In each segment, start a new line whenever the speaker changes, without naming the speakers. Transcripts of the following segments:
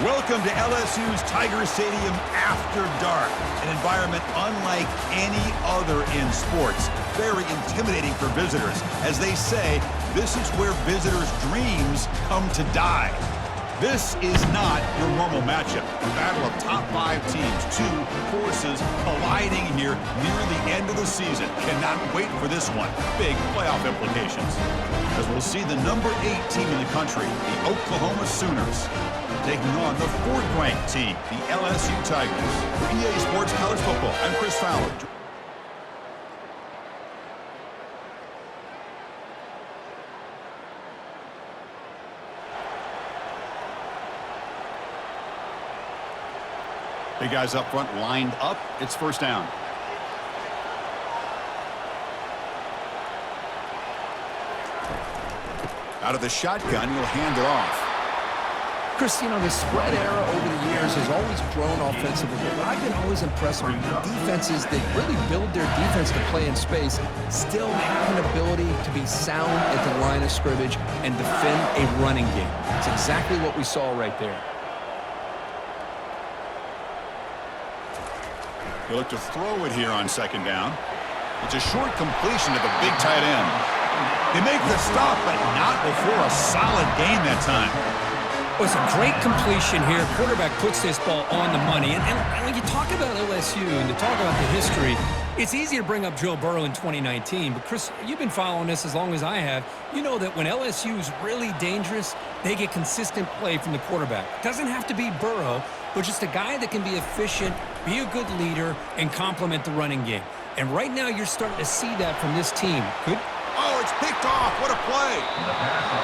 Welcome to LSU's Tiger Stadium after dark, an environment unlike any other in sports. Very intimidating for visitors. As they say, this is where visitors' dreams come to die. This is not your normal matchup. A battle of top 5 teams, 2 forces colliding here near the end of the season. Cannot wait for this one. Big playoff implications. As we'll see the number 8 team in the country, the Oklahoma Sooners, taking on the 4th-ranked team, the LSU Tigers. For EA Sports College Football, I'm Chris Fowler. Big guys up front lined up. It's first down. Out of the shotgun, he'll hand it off.
Chris, you know, the spread era over the years has always grown offensively, but I've been always impressed with defenses that really build their defense to play in space, still have an ability to be sound at the line of scrimmage and defend a running game. It's exactly what we saw right there.
He'll look to throw it here on second down. It's a short completion to the big tight end. They make the stop, but not before a solid gain that time.
Well, it's a great completion here. Quarterback puts this ball on the money. And when you talk about LSU and you talk about the history, it's easy to bring up Joe Burrow in 2019. But, Chris, you've been following this as long as I have. You know that when LSU is really dangerous, they get consistent play from the quarterback. It doesn't have to be Burrow, but just a guy that can be efficient, be a good leader, and complement the running game. And right now you're starting to see that from this team. Good.
Oh, it's picked off. What a play.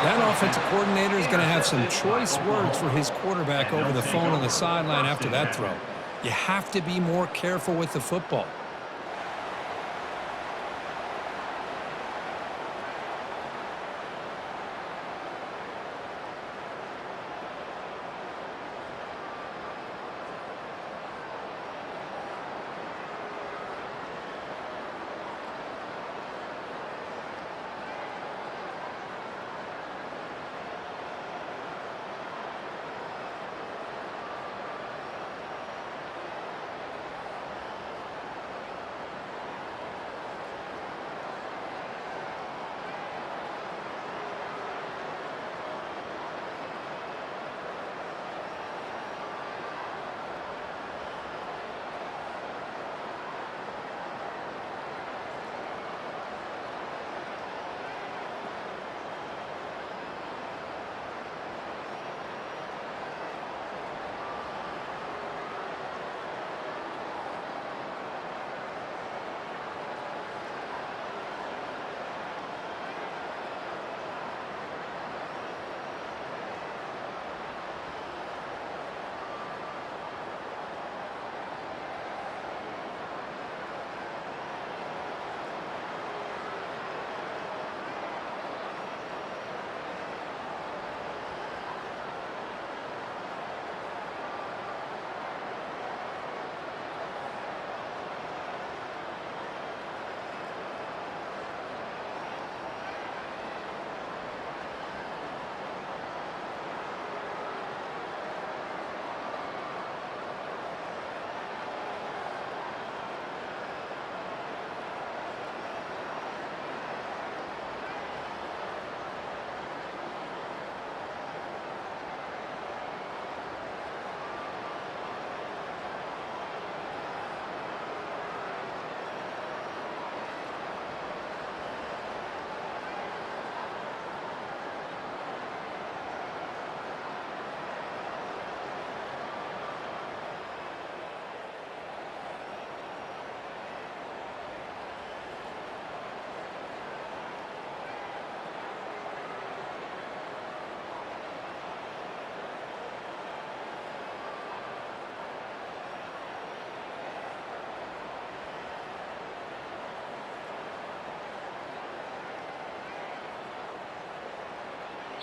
That offensive coordinator is going to have some choice words for his quarterback over the phone on the sideline after that throw. You have to be more careful with the football.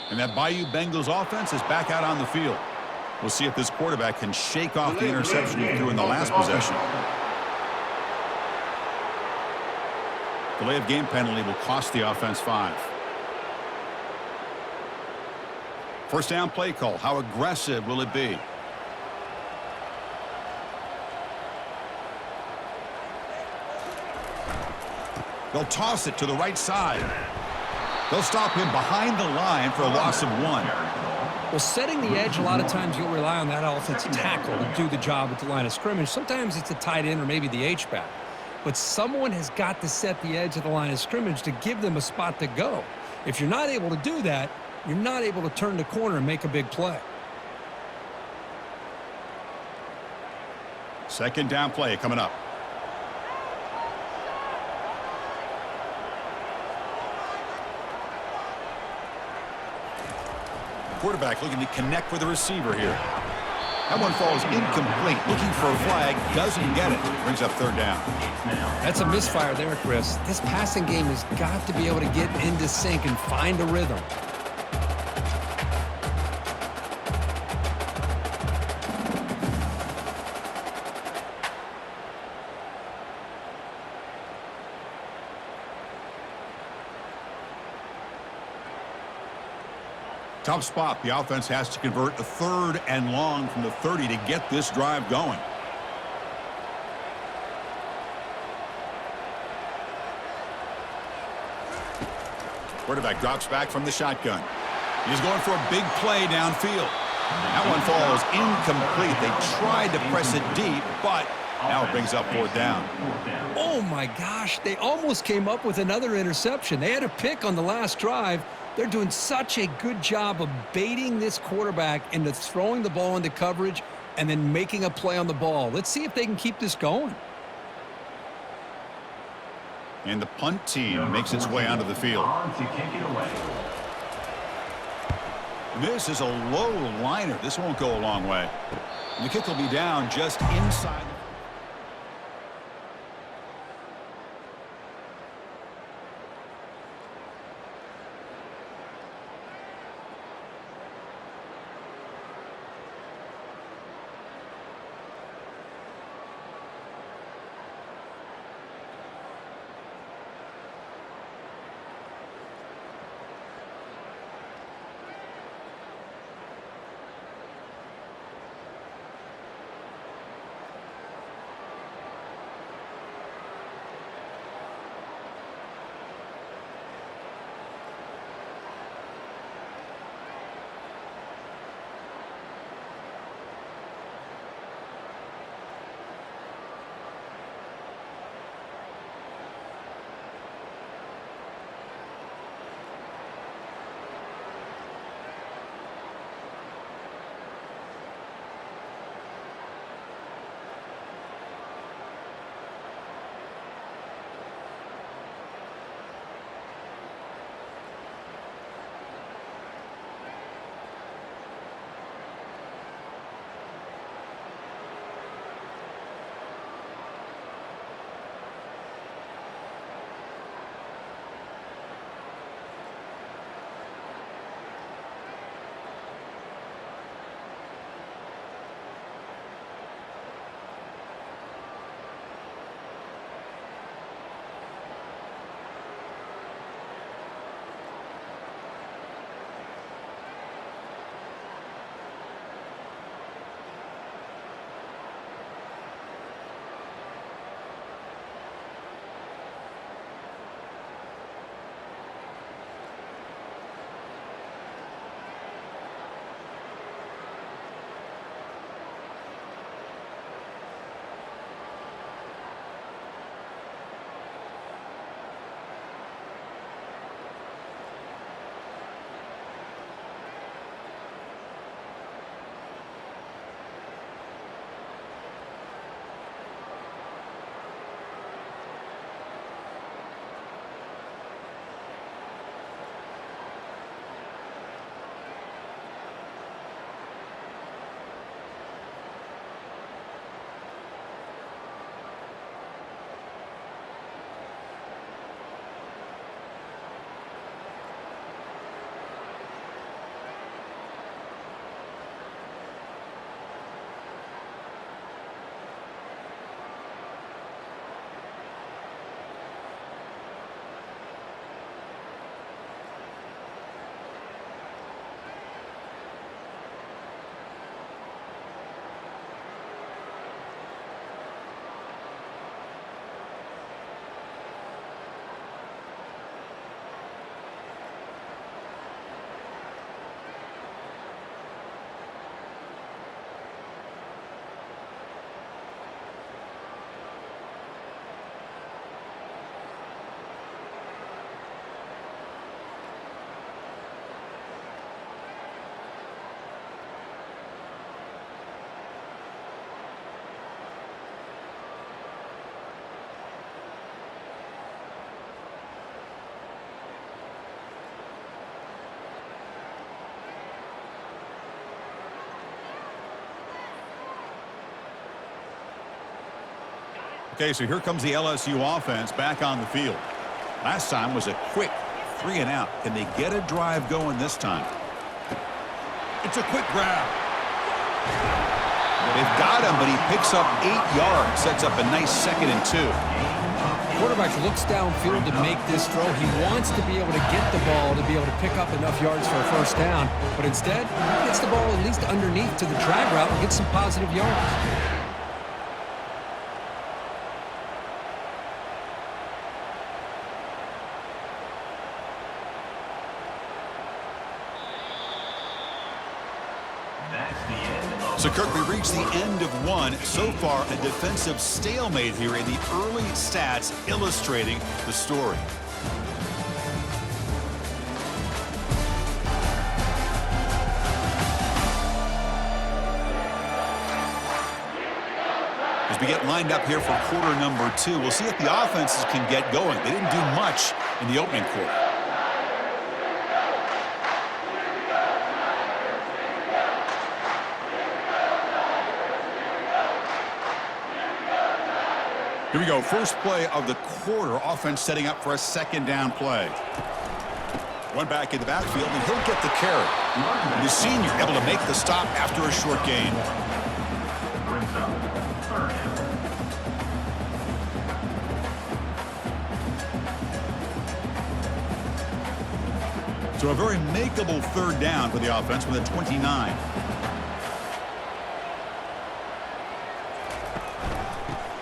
And that Bayou Bengals offense is back out on the field. We'll see if this quarterback can shake off the interception he threw in the last possession. Delay of game penalty will cost the offense 5. First down play call. How aggressive will it be? They'll toss it to the right side. They'll stop him behind the line for a loss of 1.
Well, setting the edge, a lot of times you'll rely on that offensive tackle to do the job at the line of scrimmage. Sometimes it's a tight end or maybe the H-back. But someone has got to set the edge of the line of scrimmage to give them a spot to go. If you're not able to do that, you're not able to turn the corner and make a big play.
Second down play coming up. Quarterback looking to connect with the receiver here. That one falls incomplete. Looking for a flag. Doesn't get it. Brings up third down.
That's a misfire there, Chris. This passing game has got to be able to get into sync and find a rhythm.
Tough spot. The offense has to convert a 3rd and long from the 30 to get this drive going. Quarterback drops back from the shotgun. He's going for a big play downfield. That one falls incomplete. They tried to press it deep, but now it brings up 4th down.
Oh, my gosh. They almost came up with another interception. They had a pick on the last drive. They're doing such a good job of baiting this quarterback into throwing the ball into coverage and then making a play on the ball. Let's see if they can keep this going.
And the punt team makes its way onto the field. This is a low liner. This won't go a long way. And the kick will be down just inside. Okay, so here comes the LSU offense back on the field. Last time was a quick 3 and out. Can they get a drive going this time? It's a quick grab. They've got him, but he picks up 8 yards. Sets up a nice 2nd and 2.
Quarterback looks downfield to make this throw. He wants to be able to get the ball to be able to pick up enough yards for a first down. But instead, he gets the ball at least underneath to the drag route and gets some positive yards.
So, Kirk, we reached the end of one. So far, a defensive stalemate here in the early stats illustrating the story. As we get lined up here for quarter number 2, we'll see if the offenses can get going. They didn't do much in the opening quarter. Here we go. First play of the quarter. Offense setting up for a 2nd down play. One back in the backfield, and he'll get the carry. And the senior able to make the stop after a short gain. So a very makeable 3rd down for the offense with a 29.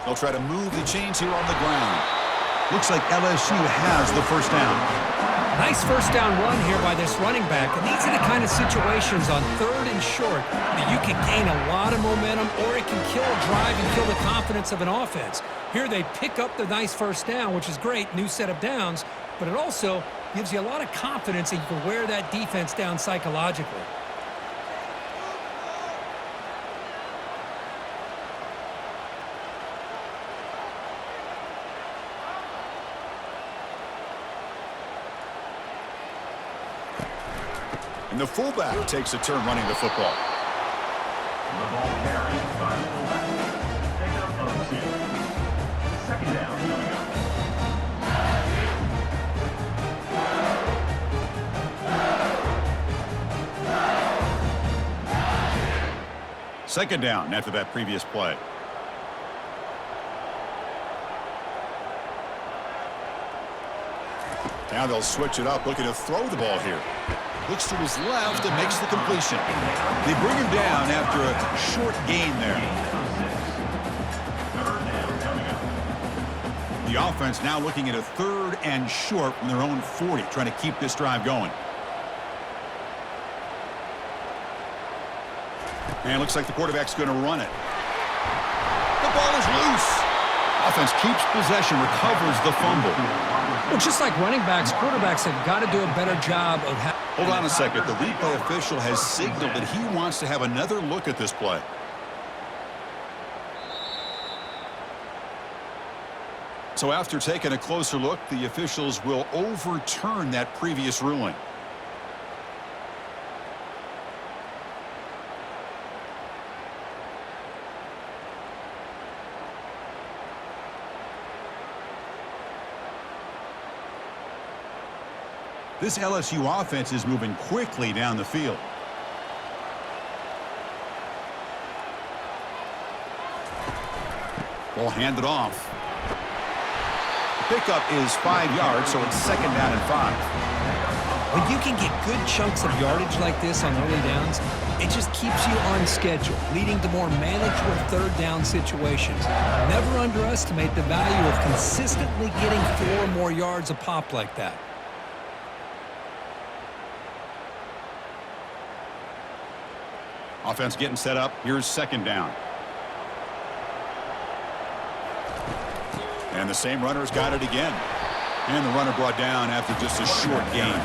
They'll try to move the chains here on the ground. Looks like LSU has the first down.
Nice first down run here by this running back. And these are the kind of situations on 3rd and short that you can gain a lot of momentum, or it can kill a drive and kill the confidence of an offense. Here they pick up the nice first down, which is great, new set of downs, but it also gives you a lot of confidence that you can wear that defense down psychologically.
And the fullback takes a turn running the football.
The ball carried by the fullback. Take up of 2. 2nd down coming up.
Second down after that previous play. Now they'll switch it up, looking to throw the ball here. Looks to his left and makes the completion. They bring him down after a short gain there. The offense now looking at a 3rd and short from their own 40, trying to keep this drive going. And it looks like the quarterback's going to run it. The ball is loose. Offense keeps possession, recovers the fumble.
Well, just like running backs, quarterbacks have got to do a better job of having...
Hold on a second. The replay official has signaled that he wants to have another look at this play. So after taking a closer look, the officials will overturn that previous ruling. This LSU offense is moving quickly down the field. Ball handed off. Pickup is 5 yards, so it's 2nd down and 5.
When you can get good chunks of yardage like this on early downs, it just keeps you on schedule, leading to more manageable 3rd down situations. Never underestimate the value of consistently getting 4 or more yards a pop like that.
Offense getting set up. Here's 2nd down. And the same runner's got it again. And the runner brought down after just a short gain.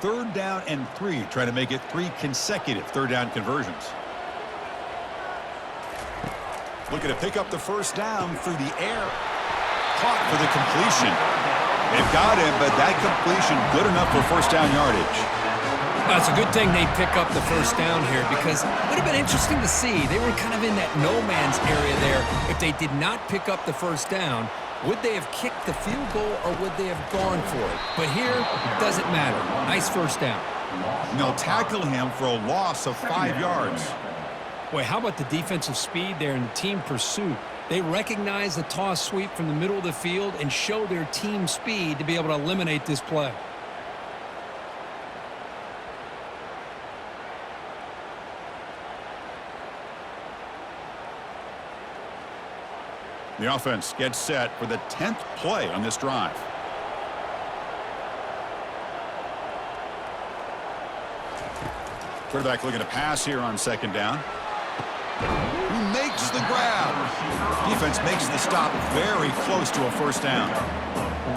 Third down and 3, trying to make it 3 consecutive 3rd down conversions. Looking to pick up the first down through the air. Caught for the completion. They've got him, but that completion good enough for first down yardage.
It's a good thing they pick up the first down here because it would have been interesting to see. They were kind of in that no man's area there. If they did not pick up the first down, would they have kicked the field goal or would they have gone for it? But here, it doesn't matter. Nice first down.
And they'll tackle him for a loss of 5 yards.
Boy, how about the defensive speed there and the team pursuit? They recognize the toss sweep from the middle of the field and show their team speed to be able to eliminate this play.
The offense gets set for the 10th play on this drive. Quarterback looking to pass here on second down. Who makes the grab? Defense makes the stop very close to a first down.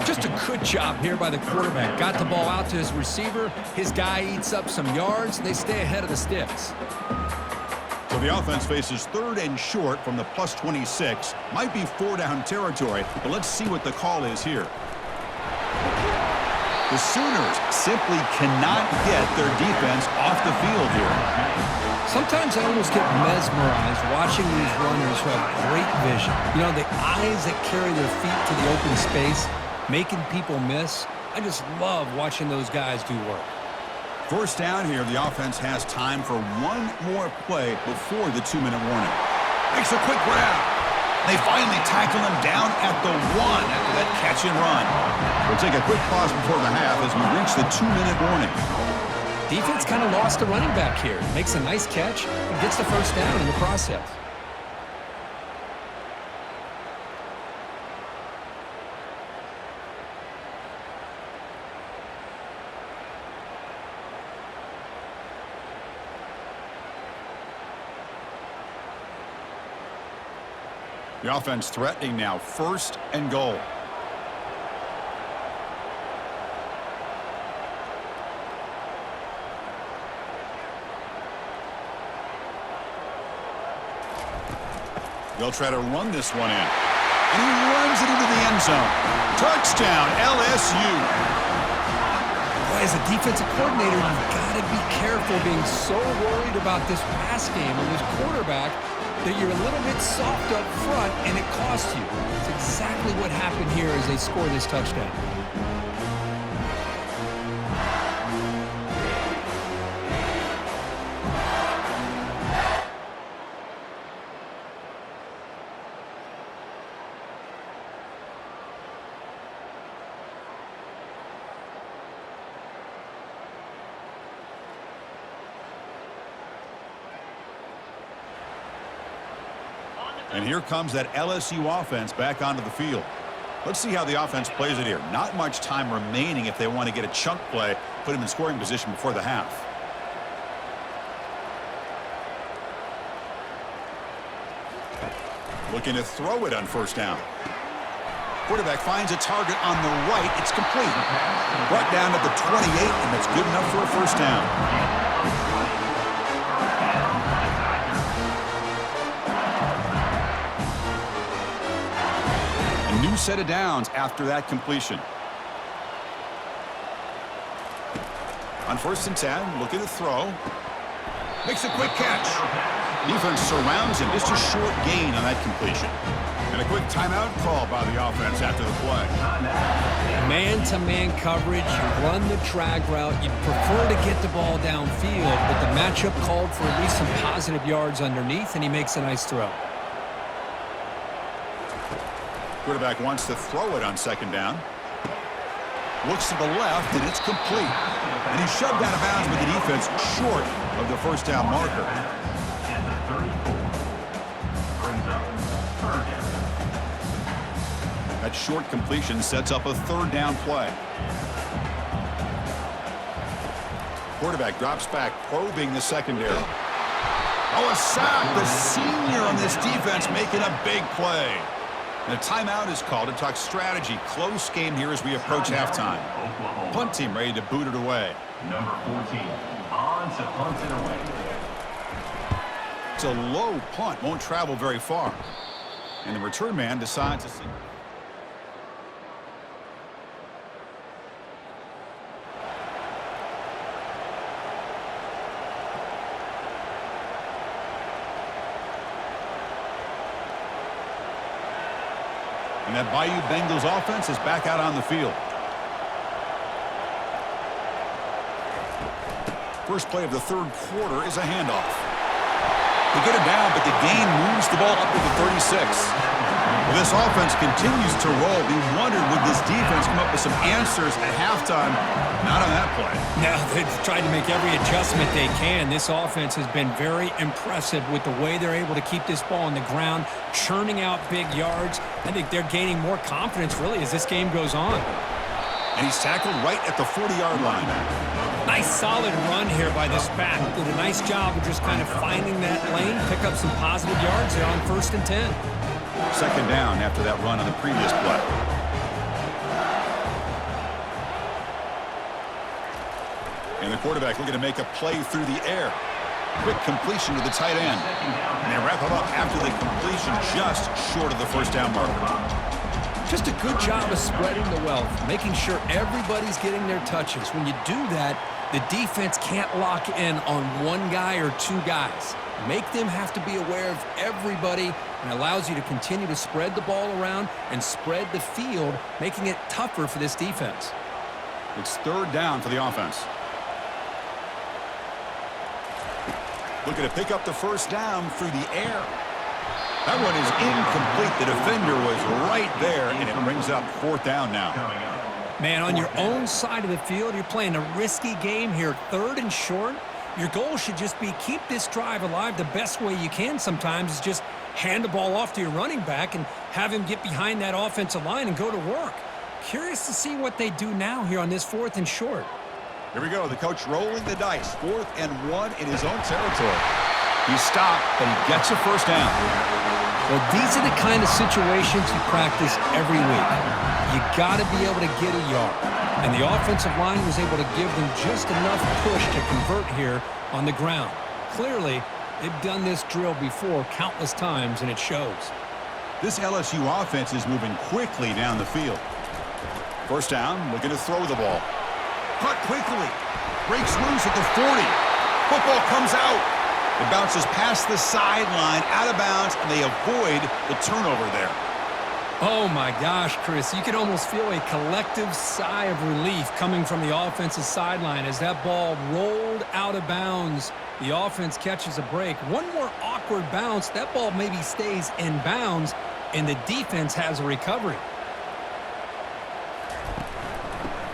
Just a good job here by the quarterback. Got the ball out to his receiver. His guy eats up some yards. They stay ahead of the sticks.
So the offense faces third and short from the plus 26. Might be 4-down territory, but let's see what the call is here. The Sooners simply cannot get their defense off the field here.
Sometimes I almost get mesmerized watching these runners who have great vision. You know, the eyes that carry their feet to the open space, making people miss. I just love watching those guys do work.
First down here, the offense has time for one more play before the 2-minute warning. Makes a quick grab. They finally tackle him down at the 1 after that catch and run. We'll take a quick pause before the half as we reach the 2-minute warning.
Defense kind of lost a running back here. Makes a nice catch and gets the first down in the process.
The offense threatening now, first and goal. They'll try to run this one in. And he runs it into the end zone. Touchdown, LSU.
Boy, as a defensive coordinator, you've got to be careful being so worried about this pass game and this quarterback that you're a little bit soft up front and it costs you. It's exactly what happened here as they score this touchdown.
And here comes that LSU offense back onto the field. Let's see how the offense plays it here. Not much time remaining if they want to get a chunk play, put him in scoring position before the half. Looking to throw it on first down. Quarterback finds a target on the right. It's complete. Brought down at the 28, and that's good enough for a first down. New set of downs after that completion. On first and 10, looking to throw. Makes a quick catch. Defense surrounds him. Just a short gain on that completion. And a quick timeout call by the offense after the play.
Man-to-man coverage, you run the drag route. You prefer to get the ball downfield, but the matchup called for at least some positive yards underneath, and he makes a nice throw.
Quarterback wants to throw it on second down. Looks to the left, and it's complete. And he's shoved out of bounds with the defense short of the first down marker. That short completion sets up a third down play. Quarterback drops back, probing the secondary. Oh, a sack! The senior on this defense making a big play. And a timeout is called to talk strategy. Close game here as we approach halftime. Punt team ready to boot it away.
Number 14, on to punt it away.
It's a low punt, won't travel very far. And the return man decides to... And that Bayou Bengals offense is back out on the field. First play of the third quarter is a handoff. They get him down, but the gain moves the ball up to the 36. Well, this offense continues to roll. We wondered, would this defense come up with some answers at halftime? Not on that play.
No, they've tried to make every adjustment they can. This offense has been very impressive with the way they're able to keep this ball on the ground, churning out big yards. I think they're gaining more confidence, really, as this game goes on.
And he's tackled right at the 40-yard line.
Nice solid run here by this back. Did a nice job of just kind of finding that lane, pick up some positive yards there on 1st and 10.
Second down after that run on the previous play. And the quarterback looking to make a play through the air. Quick completion to the tight end. And they wrap it up after the completion just short of the first down marker.
Just a good job of spreading the wealth, making sure everybody's getting their touches. When you do that, the defense can't lock in on one guy or two guys. Make them have to be aware of everybody, and allows you to continue to spread the ball around and spread the field, making it tougher for this defense.
It's third down for the offense. Looking to pick up the first down through the air. That one is incomplete. The defender was right there, and it brings up fourth down now.
Man, on your own side of the field, you're playing a risky game here. 3rd and short. Your goal should just be keep this drive alive the best way you can sometimes is just hand the ball off to your running back and have him get behind that offensive line and go to work. Curious to see what they do now here on this 4th and short.
Here we go. The coach rolling the dice. 4th and 1 in his own territory. He stopped, but he gets a first down.
Well, these are the kind of situations you practice every week. You got to be able to get a yard. And the offensive line was able to give them just enough push to convert here on the ground. Clearly, they've done this drill before countless times, and it shows.
This LSU offense is moving quickly down the field. First down, looking to throw the ball. Cut quickly. Breaks loose at the 40. Football comes out. It bounces past the sideline, out of bounds, and they avoid the turnover there.
Oh, my gosh, Chris. You can almost feel a collective sigh of relief coming from the offensive sideline as that ball rolled out of bounds. The offense catches a break. One more awkward bounce. That ball maybe stays in bounds, and the defense has a recovery.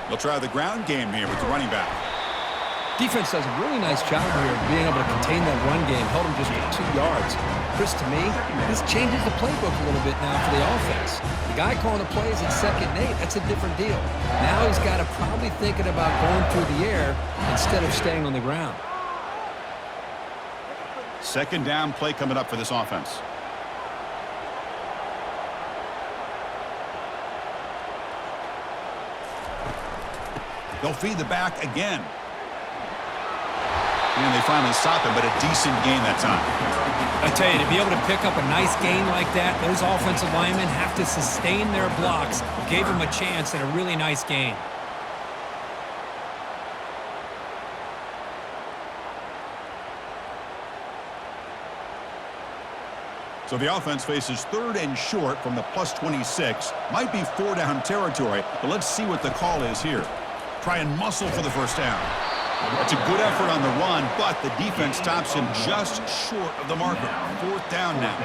They'll try the ground game here with the running back.
Defense does a really nice job here of being able to contain that run game. Held him just for 2 yards. Chris, to me, this changes the playbook a little bit now for the offense. The guy calling the plays at 2nd and 8, that's a different deal. Now he's got to probably thinking about going through the air instead of staying on the ground.
Second down play coming up for this offense. They'll feed the back again. And they finally stop him, but a decent gain that time.
I tell you, to be able to pick up a nice gain like that, those offensive linemen have to sustain their blocks. Gave him a chance at a really nice gain.
So the offense faces 3rd and short from the +26. Might be 4-down territory, but let's see what the call is here. Try and muscle for the first down. That's a good effort on the run, but the defense stops him just short of the marker. 4th down now.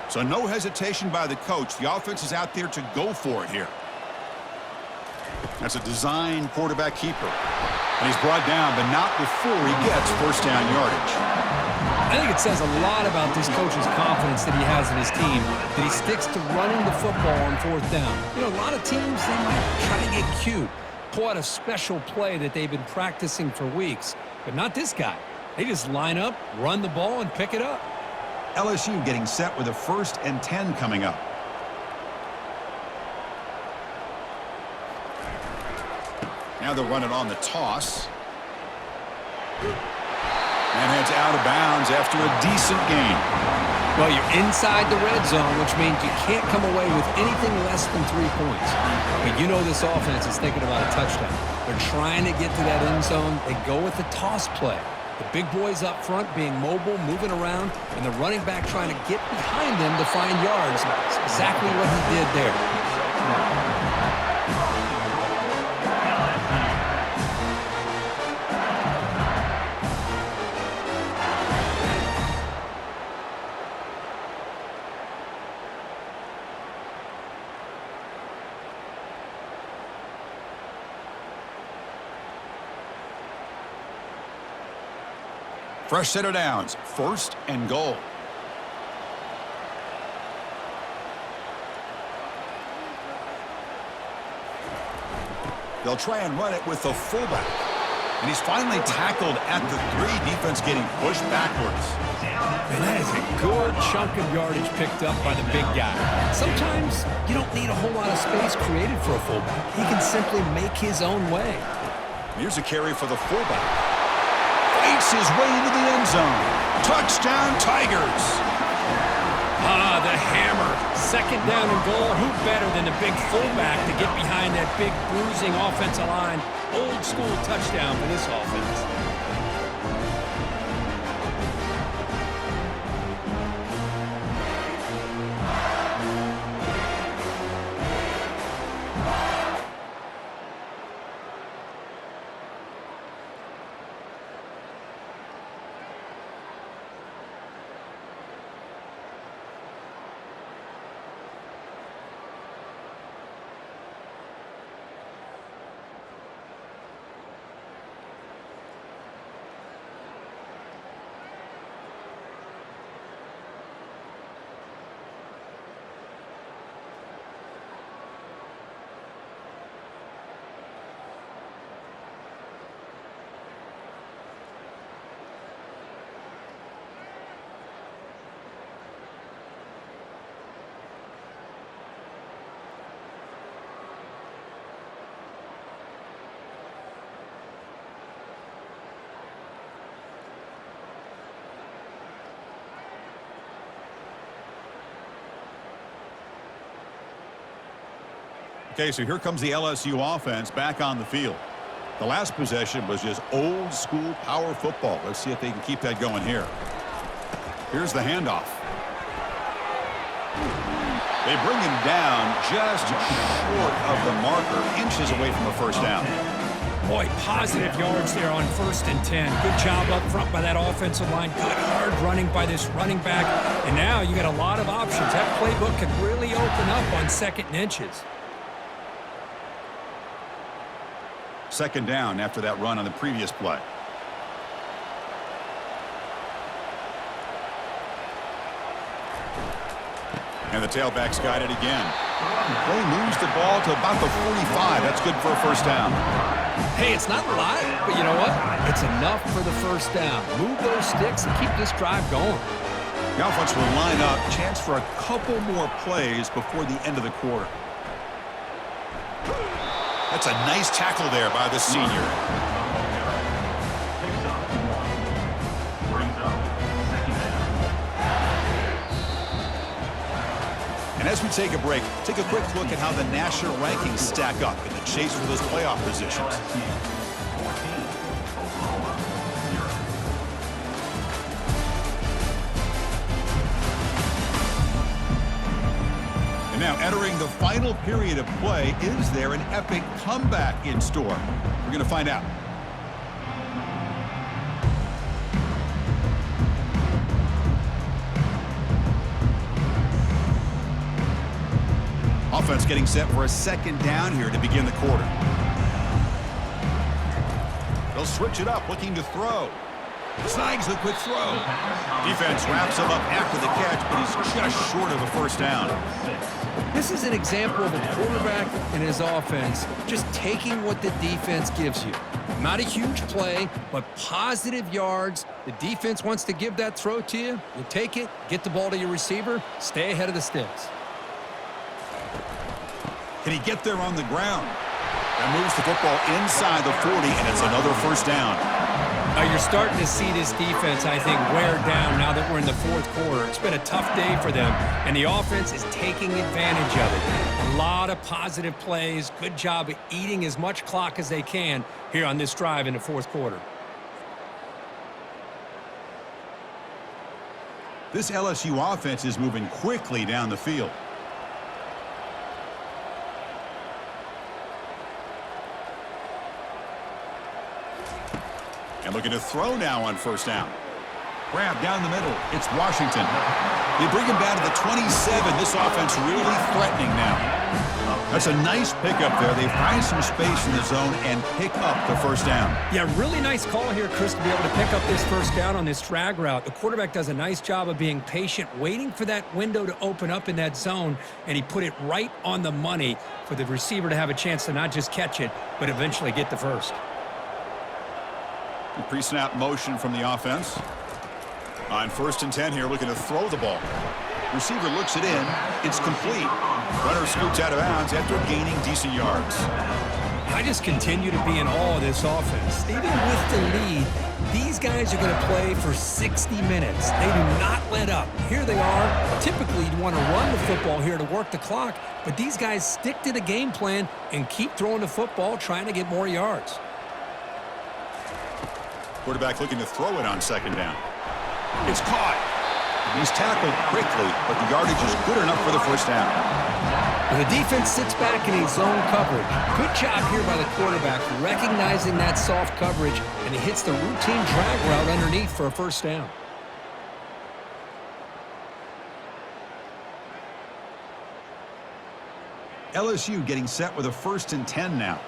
So no hesitation by the coach. The offense is out there to go for it here. That's a design quarterback keeper. And he's brought down, but not before he gets first down yardage.
I think it says a lot about this coach's confidence that he has in his team, that he sticks to running the football on 4th down. You know, a lot of teams, they might try to get cute, pull out a special play that they've been practicing for weeks, but not this guy. They just line up, run the ball, and pick it up.
LSU getting set with a 1st and 10 coming up. Now they'll run it on the toss. And heads out of bounds after a decent gain.
Well, you're inside the red zone, which means you can't come away with anything less than 3 points. But you know this offense is thinking about a touchdown. They're trying to get to that end zone. They go with the toss play. The big boys up front being mobile, moving around, and the running back trying to get behind them to find yards. That's exactly what he did there.
Fresh set of downs, 1st and goal. They'll try and run it with the fullback. And he's finally tackled at the 3. Defense getting pushed backwards.
And that is a good chunk of yardage picked up by the big guy. Sometimes you don't need a whole lot of space created for a fullback. He can simply make his own way.
Here's a carry for the fullback. Fights his way into the end zone. Touchdown, Tigers.
Ah, the hammer. 2nd down and goal. Who better than the big fullback to get behind that big bruising offensive line? Old school touchdown for this offense.
Okay, so here comes the LSU offense back on the field. The last possession was just old school power football. Let's see if they can keep that going here. Here's the handoff. They bring him down just short of the marker, inches away from a 1st down.
Boy, positive yards there on 1st and 10. Good job up front by that offensive line. Good hard running by this running back. And now you got a lot of options. That playbook could really open up on 2nd and inches.
2nd down after that run on the previous play. And the tailback's got it again. They moves the ball to about the 45. That's good for a 1st down.
Hey, it's not a lot, but you know what? It's enough for the 1st down. Move those sticks and keep this drive going.
The offense will line up. Chance for a couple more plays before the end of the quarter. That's a nice tackle there by the senior.
Picks up 1. Brings up 2nd down.
And as we take a break, take a quick look at how the national rankings stack up in the chase for those playoff positions.
14, Oklahoma 0.
And now entering the final period of play, is there an epic comeback in store? We're going to find out. Offense getting set for a 2nd down here to begin the quarter. They'll switch it up, looking to throw. Snags the quick throw. Defense wraps him up after the catch, but he's just short of a 1st down.
This is an example of a quarterback and his offense just taking what the defense gives you. Not a huge play, but positive yards. The defense wants to give that throw to you. You take it, get the ball to your receiver, stay ahead of the sticks.
Can he get there on the ground? And moves the football inside the 40, and it's another first down.
You're starting to see this defense, I think, wear down now that we're in the fourth quarter. It's been a tough day for them, and the offense is taking advantage of it. A lot of positive plays. Good job of eating as much clock as they can here on this drive in the fourth quarter.
This LSU offense is moving quickly down the field. And looking to throw now on first down. Grab down the middle. It's Washington. They bring him down to the 27. This offense really threatening now. That's a nice pickup there. They find some space in the zone and pick up the first down.
Yeah, really nice call here, Chris, to be able to pick up this first down on this drag route. The quarterback does a nice job of being patient, waiting for that window to open up in that zone, and he put it right on the money for the receiver to have a chance to not just catch it, but eventually get the first.
The pre-snap motion from the offense. On 1st and 10 here, looking to throw the ball. Receiver looks it in. It's complete. Runner scoots out of bounds after gaining decent yards.
I just continue to be in awe of this offense. Even with the lead, these guys are going to play for 60 minutes. They do not let up. Here they are. Typically, you'd want to run the football here to work the clock, but these guys stick to the game plan and keep throwing the football, trying to get more yards.
Quarterback looking to throw it on 2nd down. It's caught. He's tackled quickly, but the yardage is good enough for the first down.
The defense sits back in a zone coverage. Good job here by the quarterback, recognizing that soft coverage, and he hits the routine drag route underneath for a first down.
LSU getting set with a 1st and 10 now.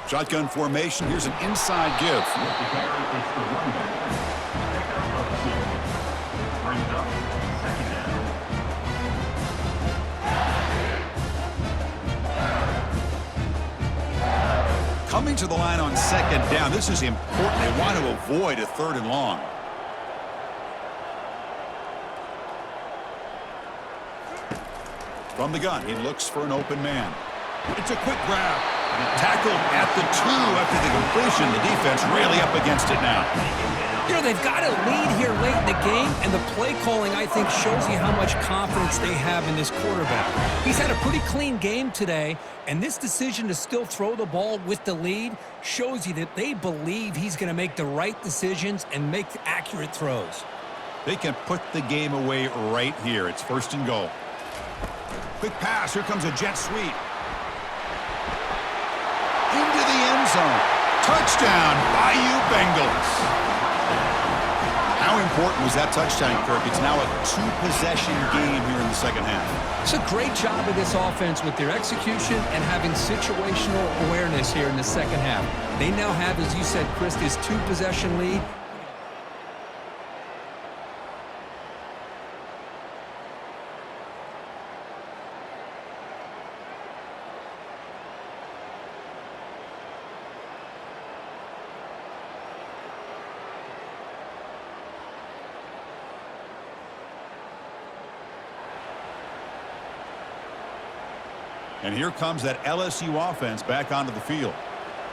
Shotgun formation. Here's an inside give. Coming to the line on 2nd down. This is important. They want to avoid a 3rd and long. From the gun, he looks for an open man. It's a quick grab. Tackled at the 2 after the completion. The defense really up against it now.
You know, they've got a lead here late in the game, and the play calling, I think, shows you how much confidence they have in this quarterback. He's had a pretty clean game today, and this decision to still throw the ball with the lead shows you that they believe he's going to make the right decisions and make accurate throws.
They can put the game away right here. It's 1st and goal. Quick pass. Here comes a jet sweep. Into the end zone. Touchdown, Bayou Bengals. How important was that touchdown, Kirk? It's now a 2-possession game here in the 2nd half.
It's a great job of this offense with their execution and having situational awareness here in the 2nd half. They now have, as you said, Chris, this 2-possession lead.
And here comes that LSU offense back onto the field.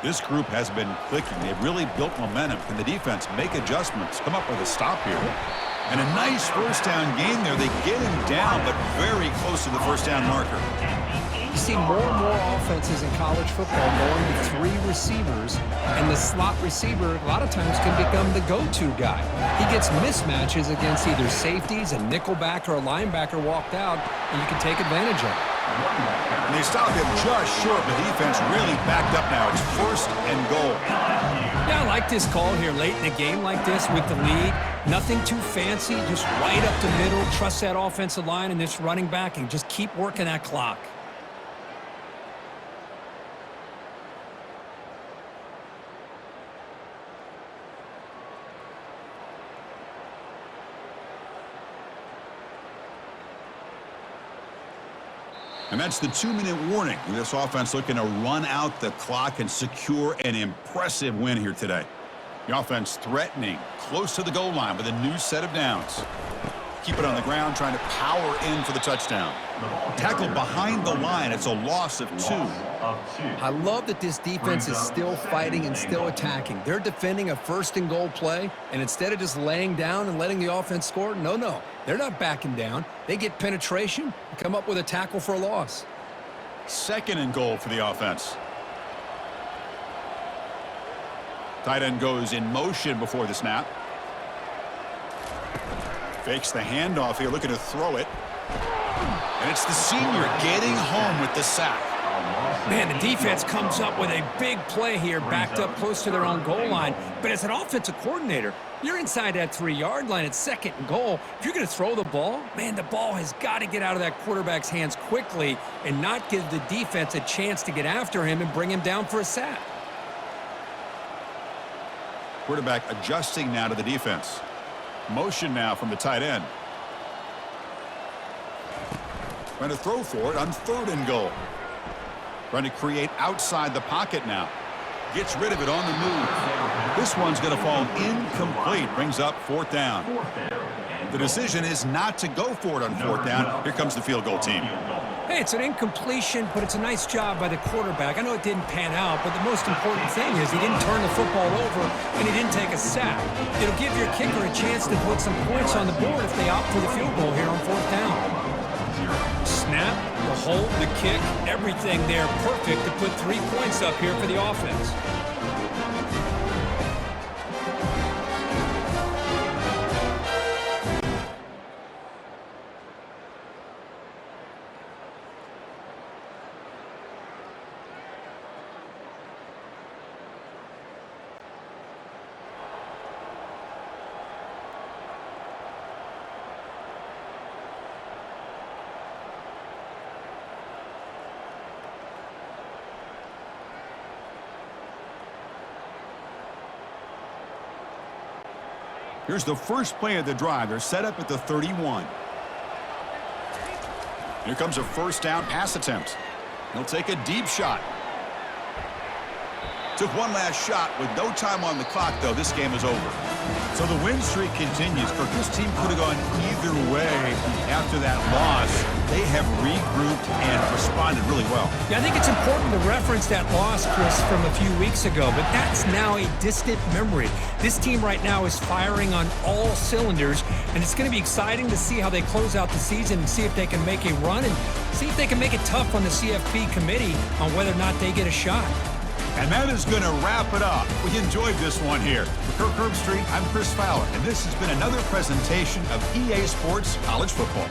This group has been clicking. They've really built momentum. Can the defense make adjustments? Come up with a stop here. And a nice first down game there. They get him down, but very close to the first down marker.
You see more and more offenses in college football going to 3 receivers, and the slot receiver a lot of times can become the go-to guy. He gets mismatches against either safeties, a nickelbacker, or a linebacker walked out, and you can take advantage of it.
And they stop him just short. The defense really backed up now. It's 1st and goal.
Yeah, I like this call here late in a game like this with the lead. Nothing too fancy, just right up the middle. Trust that offensive line and this running back and just keep working that clock.
And that's the 2-minute warning. This offense looking to run out the clock and secure an impressive win here today. The offense threatening, close to the goal line with a new set of downs. Keep it on the ground, trying to power in for the touchdown. Tackled behind the line. It's a loss of 2.
I love that this defense is still fighting and still attacking. They're defending a first-and-goal play, and instead of just laying down and letting the offense score, no. They're not backing down. They get penetration and come up with a tackle for a loss.
2nd and goal for the offense. Tight end goes in motion before the snap. Fakes the handoff here, looking to throw it. And it's the senior getting home with the sack.
Man, the defense comes up with a big play here, backed up close to their own goal line. But as an offensive coordinator, you're inside that 3-yard line at 2nd and goal. If you're going to throw the ball, man, the ball has got to get out of that quarterback's hands quickly and not give the defense a chance to get after him and bring him down for a sack.
Quarterback adjusting now to the defense. Motion now from the tight end. Trying to throw for it on 3rd and goal. Trying to create outside the pocket now. Gets rid of it on the move. This one's going to fall incomplete. Brings up 4th down. The decision is not to go for it on 4th down. Here comes the field goal team.
Hey, it's an incompletion, but it's a nice job by the quarterback. I know it didn't pan out, but the most important thing is he didn't turn the football over and he didn't take a sack. It'll give your kicker a chance to put some points on the board if they opt for the field goal here on 4th down. Snap, the hold, the kick, everything there perfect to put 3 points up here for the offense.
Here's the first play of the drive. They're set up at the 31. Here comes a 1st down pass attempt. He'll take a deep shot. Took one last shot with no time on the clock, though. This game is over. So the win streak continues. Kirk, this team could have gone either way after that loss. They have regrouped and responded really well.
Yeah, I think it's important to reference that loss, Chris, from a few weeks ago, but that's now a distant memory. This team right now is firing on all cylinders, and it's going to be exciting to see how they close out the season and see if they can make a run and see if they can make it tough on the CFP committee on whether or not they get a shot.
And that is going to wrap it up. We enjoyed this one here. For Kirk Herbstreit, I'm Chris Fowler, and this has been another presentation of EA Sports College Football.